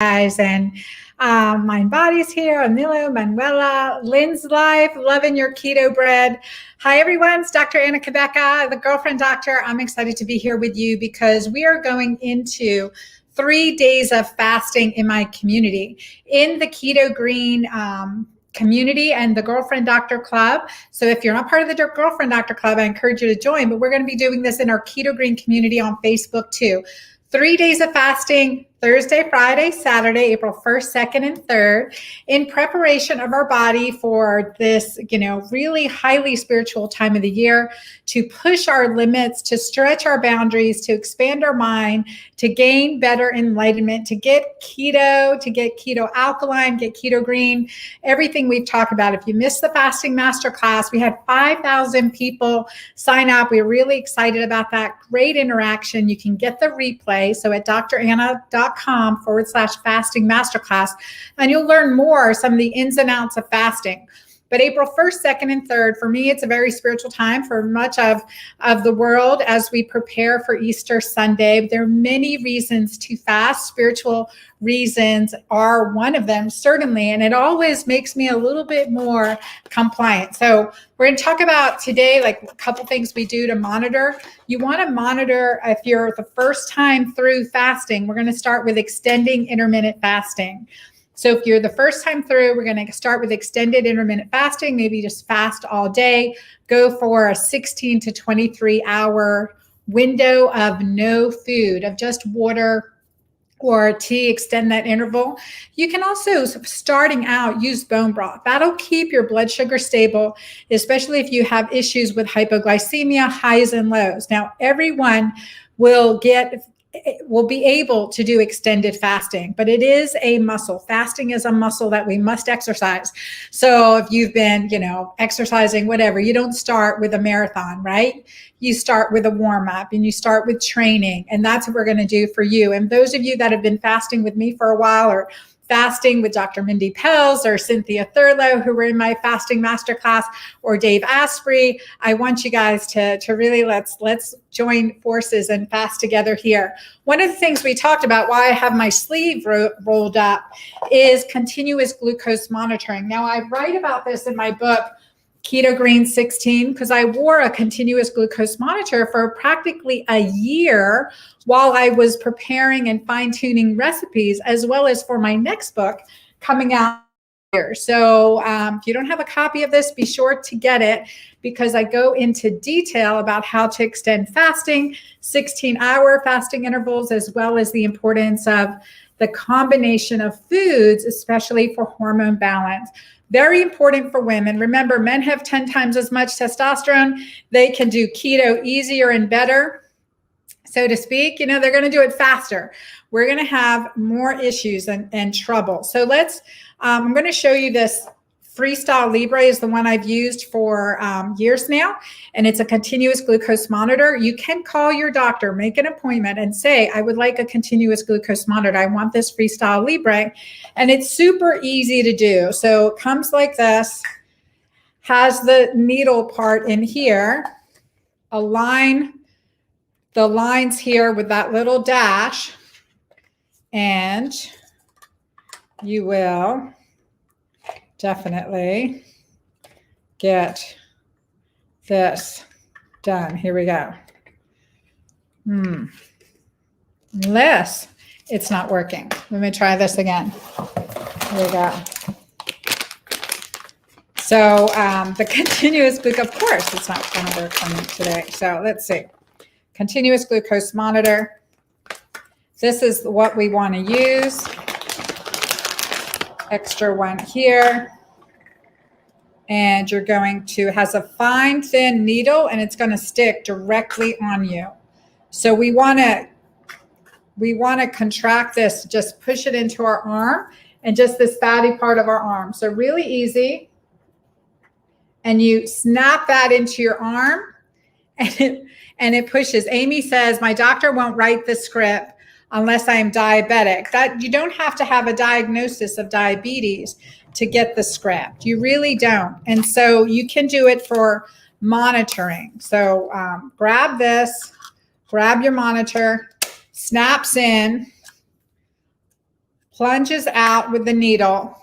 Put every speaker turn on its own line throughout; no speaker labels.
guys, and Mind Body's here, Emilio, Manuela, Lynn's live, loving your keto bread. Hi everyone, it's Dr. Anna Cabeca, the girlfriend doctor. I'm excited to be here with you because we are going into 3 days of fasting in my community, in the Keto-Green community and the Girlfriend Doctor Club. So if you're not part of the Girlfriend Doctor Club, I encourage you to join, but we're going to be doing this in our Keto-Green community on Facebook too. 3 days of fasting, Thursday, Friday, Saturday, April 1st, 2nd, and 3rd, in preparation of our body for this, really highly spiritual time of the year, to push our limits, to stretch our boundaries, to expand our mind, to gain better enlightenment, to get keto alkaline, get keto green, everything we've talked about. If you missed the Fasting Masterclass, we had 5,000 people sign up. We're really excited about that. Great interaction. You can get the replay. So at dranna.com/fasting masterclass, and you'll learn more, some of the ins and outs of fasting. But April 1st, 2nd, and 3rd, for me, it's a very spiritual time for much of the world as we prepare for Easter Sunday. There are many reasons to fast. Spiritual reasons are one of them, certainly, and it always makes me a little bit more compliant. So we're going to talk about today, like a couple things we do to monitor. You want to monitor if you're the first time through fasting. We're going to start with extending intermittent fasting. So if you're the first time through, we're going to start with extended intermittent fasting, maybe just fast all day, go for a 16 to 23 hour window of no food, of just water or tea, extend that interval. You can also, starting out, use bone broth. That'll keep your blood sugar stable, especially if you have issues with hypoglycemia, highs and lows. Now, everyone will be able to do extended fasting, but it is a muscle. Fasting is a muscle that we must exercise. So if you've been, exercising, whatever, you don't start with a marathon, right? You start with a warm up and you start with training, and that's what we're going to do for you. And those of you that have been fasting with me for a while, or fasting with Dr. Mindy Pelz or Cynthia Thurlow, who were in my Fasting Masterclass, or Dave Asprey, I want you guys to really let's join forces and fast together here. One of the things we talked about, why I have my sleeve rolled up, is continuous glucose monitoring. Now, I write about this in my book, Keto-Green 16, because I wore a continuous glucose monitor for practically a year while I was preparing and fine-tuning recipes, as well as for my next book coming out here. So if you don't have a copy of this, be sure to get it, because I go into detail about how to extend fasting, 16-hour fasting intervals, as well as the importance of the combination of foods, especially for hormone balance. Very important for women. Remember, men have 10 times as much testosterone. They can do keto easier and better, so to speak. They're going to do it faster. We're going to have more issues and trouble. So I'm going to show you this. Freestyle Libre is the one I've used for years now, and it's a continuous glucose monitor. You can call your doctor, make an appointment, and say, I would like a continuous glucose monitor. I want this Freestyle Libre, and it's super easy to do. So it comes like this, has the needle part in here, align the lines here with that little dash, and you will definitely get this done. Here we go. Unless it's not working. Let me try this again. Here we go. So the continuous glucose, of course, it's not going to work for me today. So let's see. Continuous glucose monitor. This is what we want to use. Extra one here, and you're going to, has a fine thin needle, and it's going to stick directly on you. So we want to contract this, just push it into our arm, and just this fatty part of our arm. So really easy, and you snap that into your arm, and it pushes. Amy says, my doctor won't write the script unless I am diabetic. That you don't have to have a diagnosis of diabetes to get the script. You really don't. And so you can do it for monitoring. So grab this, grab your monitor, snaps in, plunges out with the needle,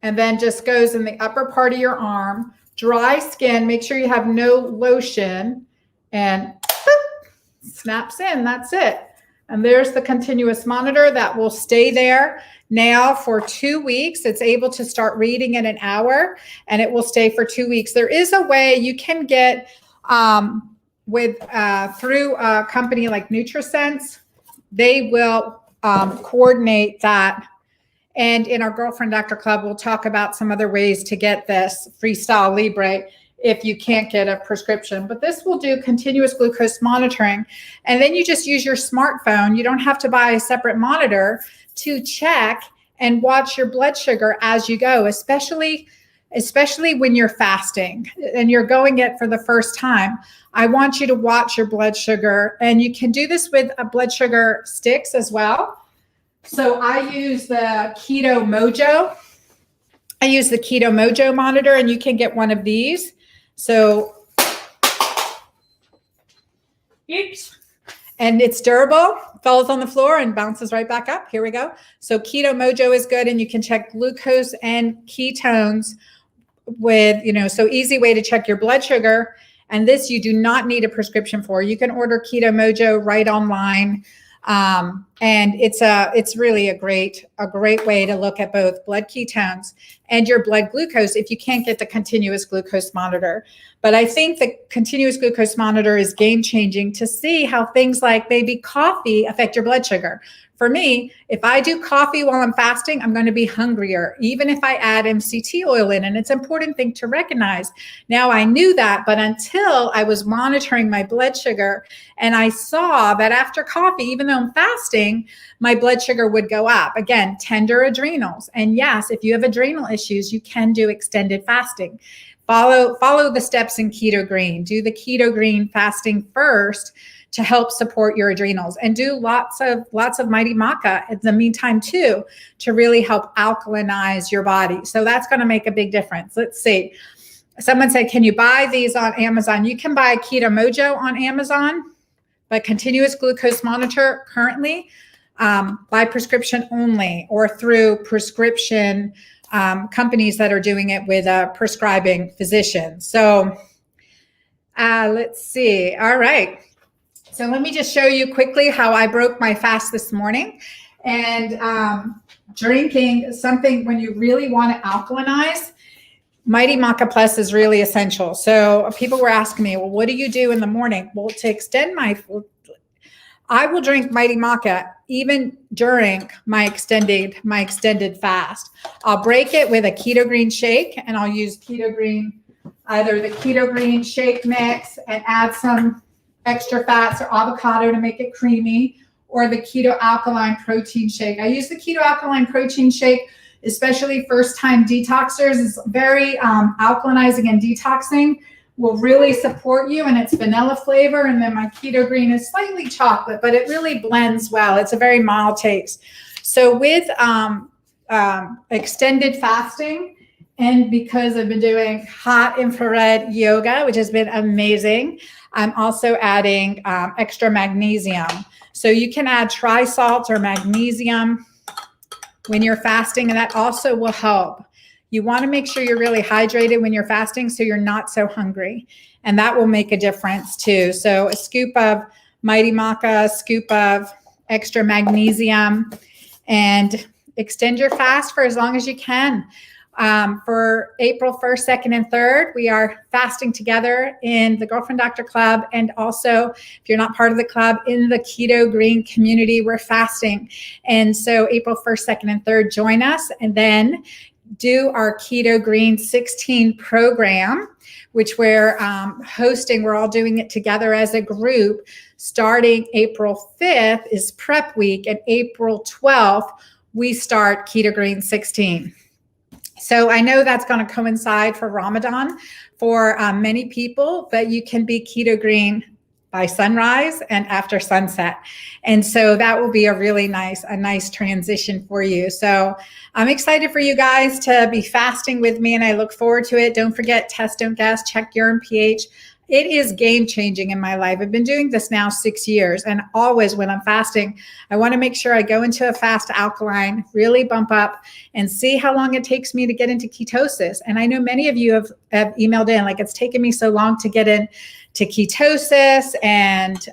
and then just goes in the upper part of your arm. Dry skin, make sure you have no lotion, and boop, snaps in. That's it. And there's the continuous monitor that will stay there now for 2 weeks. It's able to start reading in an hour, and it will stay for 2 weeks. There is a way you can get through a company like NutriSense. They will coordinate that. And in our Girlfriend Doctor Club, we'll talk about some other ways to get this Freestyle Libre if you can't get a prescription. But this will do continuous glucose monitoring. And then you just use your smartphone. You don't have to buy a separate monitor to check and watch your blood sugar as you go, especially when you're fasting and you're going it for the first time. I want you to watch your blood sugar. And you can do this with blood sugar sticks as well. So I use the Keto Mojo. I use the Keto Mojo monitor, and you can get one of these. So, oops. And it's durable, falls on the floor and bounces right back up. Here we go. So Keto Mojo is good, and you can check glucose and ketones with, so easy way to check your blood sugar. And this you do not need a prescription for. You can order Keto Mojo right online. And it's really a great way to look at both blood ketones and your blood glucose if you can't get the continuous glucose monitor. But I think the continuous glucose monitor is game changing to see how things like maybe coffee affect your blood sugar. For me, if I do coffee while I'm fasting, I'm going to be hungrier, even if I add MCT oil in. And it's an important thing to recognize. Now, I knew that, but until I was monitoring my blood sugar, and I saw that after coffee, even though I'm fasting, my blood sugar would go up. Again, tender adrenals. And yes, if you have adrenal issues, you can do extended fasting. Follow the steps in Keto-Green. Do the Keto-Green fasting first to help support your adrenals, and do lots of Mighty Maca in the meantime too, to really help alkalinize your body. So that's going to make a big difference. Let's see. Someone said, can you buy these on Amazon? You can buy Keto Mojo on Amazon, but continuous glucose monitor currently by prescription only, or through prescription companies that are doing it with a prescribing physician. So let's see. All right. So let me just show you quickly how I broke my fast this morning. And drinking something when you really want to alkalinize, Mighty Maca Plus is really essential. So people were asking me, well, what do you do in the morning? Well, to extend I will drink Mighty Maca even during my extended fast. I'll break it with a Keto-Green shake, and I'll use Keto-Green, either the Keto-Green shake mix and add some extra fats or avocado to make it creamy, or the Keto Alkaline Protein Shake. I use the Keto Alkaline Protein Shake, especially first-time detoxers. It's very alkalinizing and detoxing, will really support you, and it's vanilla flavor. And then my Keto-Green is slightly chocolate, but it really blends well. It's a very mild taste. So with extended fasting, and because I've been doing hot infrared yoga, which has been amazing, I'm also adding extra magnesium. So you can add tri-salt or magnesium when you're fasting, and that also will help. You want to make sure you're really hydrated when you're fasting so you're not so hungry, and that will make a difference too. So a scoop of Mighty Maca, a scoop of extra magnesium, and extend your fast for as long as you can. For April 1st, 2nd, and 3rd, we are fasting together in the Girlfriend Doctor Club. And also, if you're not part of the club, in the Keto-Green community, we're fasting. And so April 1st, 2nd, and 3rd, join us, and then do our Keto-Green 16 program, which we're hosting. We're all doing it together as a group. Starting April 5th is prep week, and April 12th, we start Keto-Green 16. So I know that's going to coincide for Ramadan for many people, but you can be Keto-Green by sunrise and after sunset. And so that will be a really nice transition for you. So I'm excited for you guys to be fasting with me, and I look forward to it. Don't forget, test, don't guess, check urine pH. It is game changing in my life. I've been doing this now 6 years, and always when I'm fasting, I want to make sure I go into a fast alkaline, really bump up and see how long it takes me to get into ketosis. And I know many of you have emailed in, like, it's taken me so long to get into ketosis, and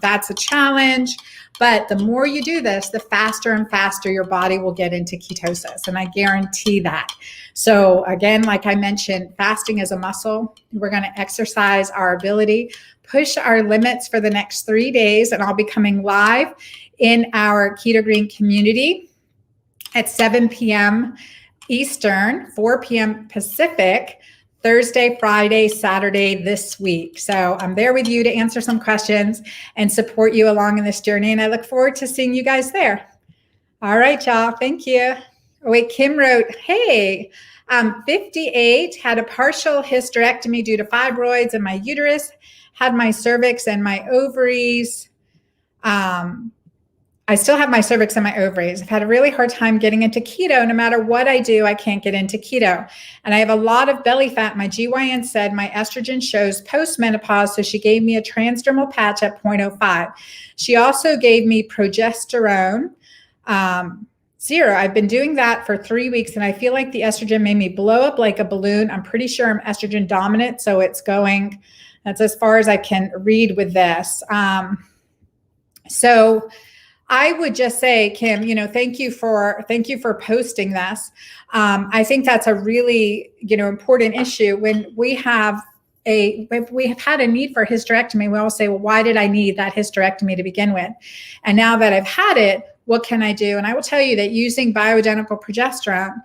that's a challenge. But the more you do this, the faster and faster your body will get into ketosis. And I guarantee that. So again, like I mentioned, fasting is a muscle. We're going to exercise our ability, push our limits for the next 3 days. And I'll be coming live in our Keto-Green community at 7 p.m. Eastern, 4 p.m. Pacific, Thursday, Friday, Saturday this week. So I'm there with you to answer some questions and support you along in this journey. And I look forward to seeing you guys there. All right, y'all. Thank you. Oh, wait, Kim wrote, hey, 58, had a partial hysterectomy due to fibroids in my uterus, had my cervix and my ovaries. I still have my cervix and my ovaries. I've had a really hard time getting into keto. No matter what I do, I can't get into keto. And I have a lot of belly fat. My GYN said my estrogen shows post-menopause, so she gave me a transdermal patch at 0.05. She also gave me progesterone 0. I've been doing that for 3 weeks, and I feel like the estrogen made me blow up like a balloon. I'm pretty sure I'm estrogen dominant, so it's going, that's as far as I can read with this. So I would just say, Kim, thank you for posting this. I think that's a really, important issue. When we have had a need for hysterectomy, we all say, well, why did I need that hysterectomy to begin with? And now that I've had it, what can I do? And I will tell you that using bioidentical progesterone,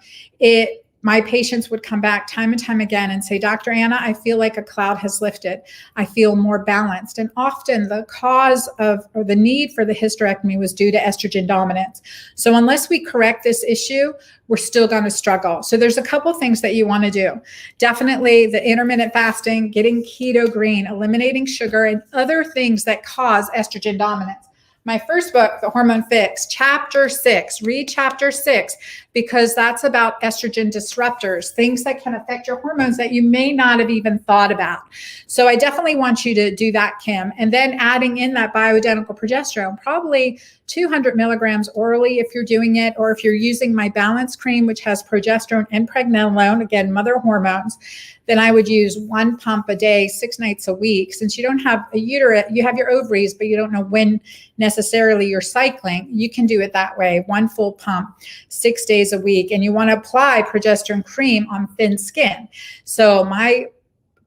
my patients would come back time and time again and say, Dr. Anna, I feel like a cloud has lifted. I feel more balanced. And often the cause of, or the need for the hysterectomy was due to estrogen dominance. So unless we correct this issue, we're still going to struggle. So there's a couple things that you want to do. Definitely the intermittent fasting, getting Keto-Green, eliminating sugar, and other things that cause estrogen dominance. My first book, The Hormone Fix, chapter 6, read chapter 6, because that's about estrogen disruptors, things that can affect your hormones that you may not have even thought about. So I definitely want you to do that, Kim. And then adding in that bioidentical progesterone, probably 200 milligrams orally if you're doing it, or if you're using my balance cream, which has progesterone and pregnenolone, again, mother hormones, then I would use 1 pump a day, 6 nights a week. Since you don't have a uterus, you have your ovaries, but you don't know when necessarily you're cycling, you can do it that way, 1 full pump, 6 days a week. And you want to apply progesterone cream on thin skin. So my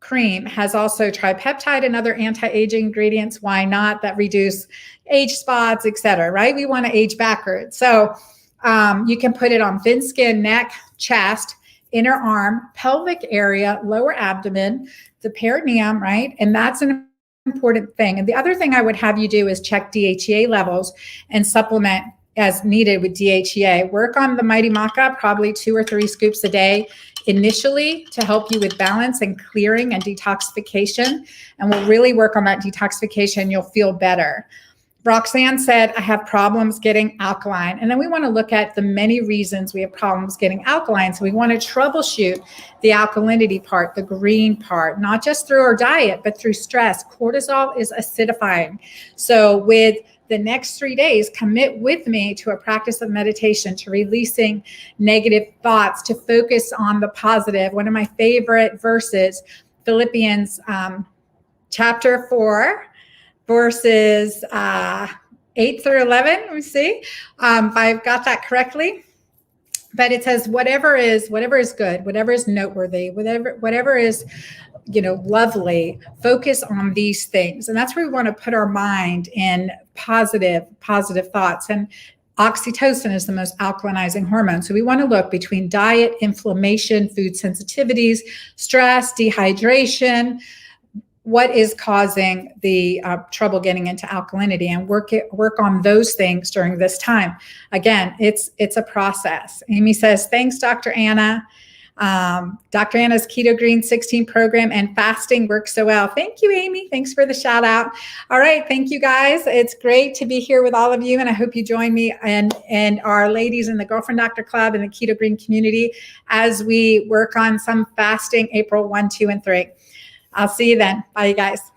cream has also tripeptide and other anti-aging ingredients. Why not? That reduce age spots, etc. Right? We want to age backwards. So you can put it on thin skin, neck, chest, inner arm, pelvic area, lower abdomen, the perineum, right? And that's an important thing. And the other thing I would have you do is check DHEA levels and supplement as needed with DHEA. Work on the Mighty Maca, probably 2 or 3 scoops a day initially to help you with balance and clearing and detoxification. And we'll really work on that detoxification. You'll feel better. Roxanne said, I have problems getting alkaline. And then we want to look at the many reasons we have problems getting alkaline. So we want to troubleshoot the alkalinity part, the green part, not just through our diet, but through stress. Cortisol is acidifying. So with the next 3 days, commit with me to a practice of meditation, to releasing negative thoughts, to focus on the positive. One of my favorite verses, Philippians chapter 4, verses 8 through 11. Let me see if I've got that correctly. But it says, whatever is good, whatever is noteworthy, whatever is, lovely, focus on these things. And that's where we want to put our mind in positive thoughts. And oxytocin is the most alkalinizing hormone. So we want to look between diet, inflammation, food sensitivities, stress, dehydration, what is causing the trouble getting into alkalinity, and work on those things during this time. Again, it's a process. Amy says, thanks, Dr. Anna. Dr. Anna's Keto-Green 16 program and fasting works so well. Thank you, Amy. Thanks for the shout out. All right. Thank you, guys. It's great to be here with all of you. And I hope you join me and our ladies in the Girlfriend Doctor Club and the Keto-Green community as we work on some fasting April 1, 2, and 3. I'll see you then. Bye, you guys.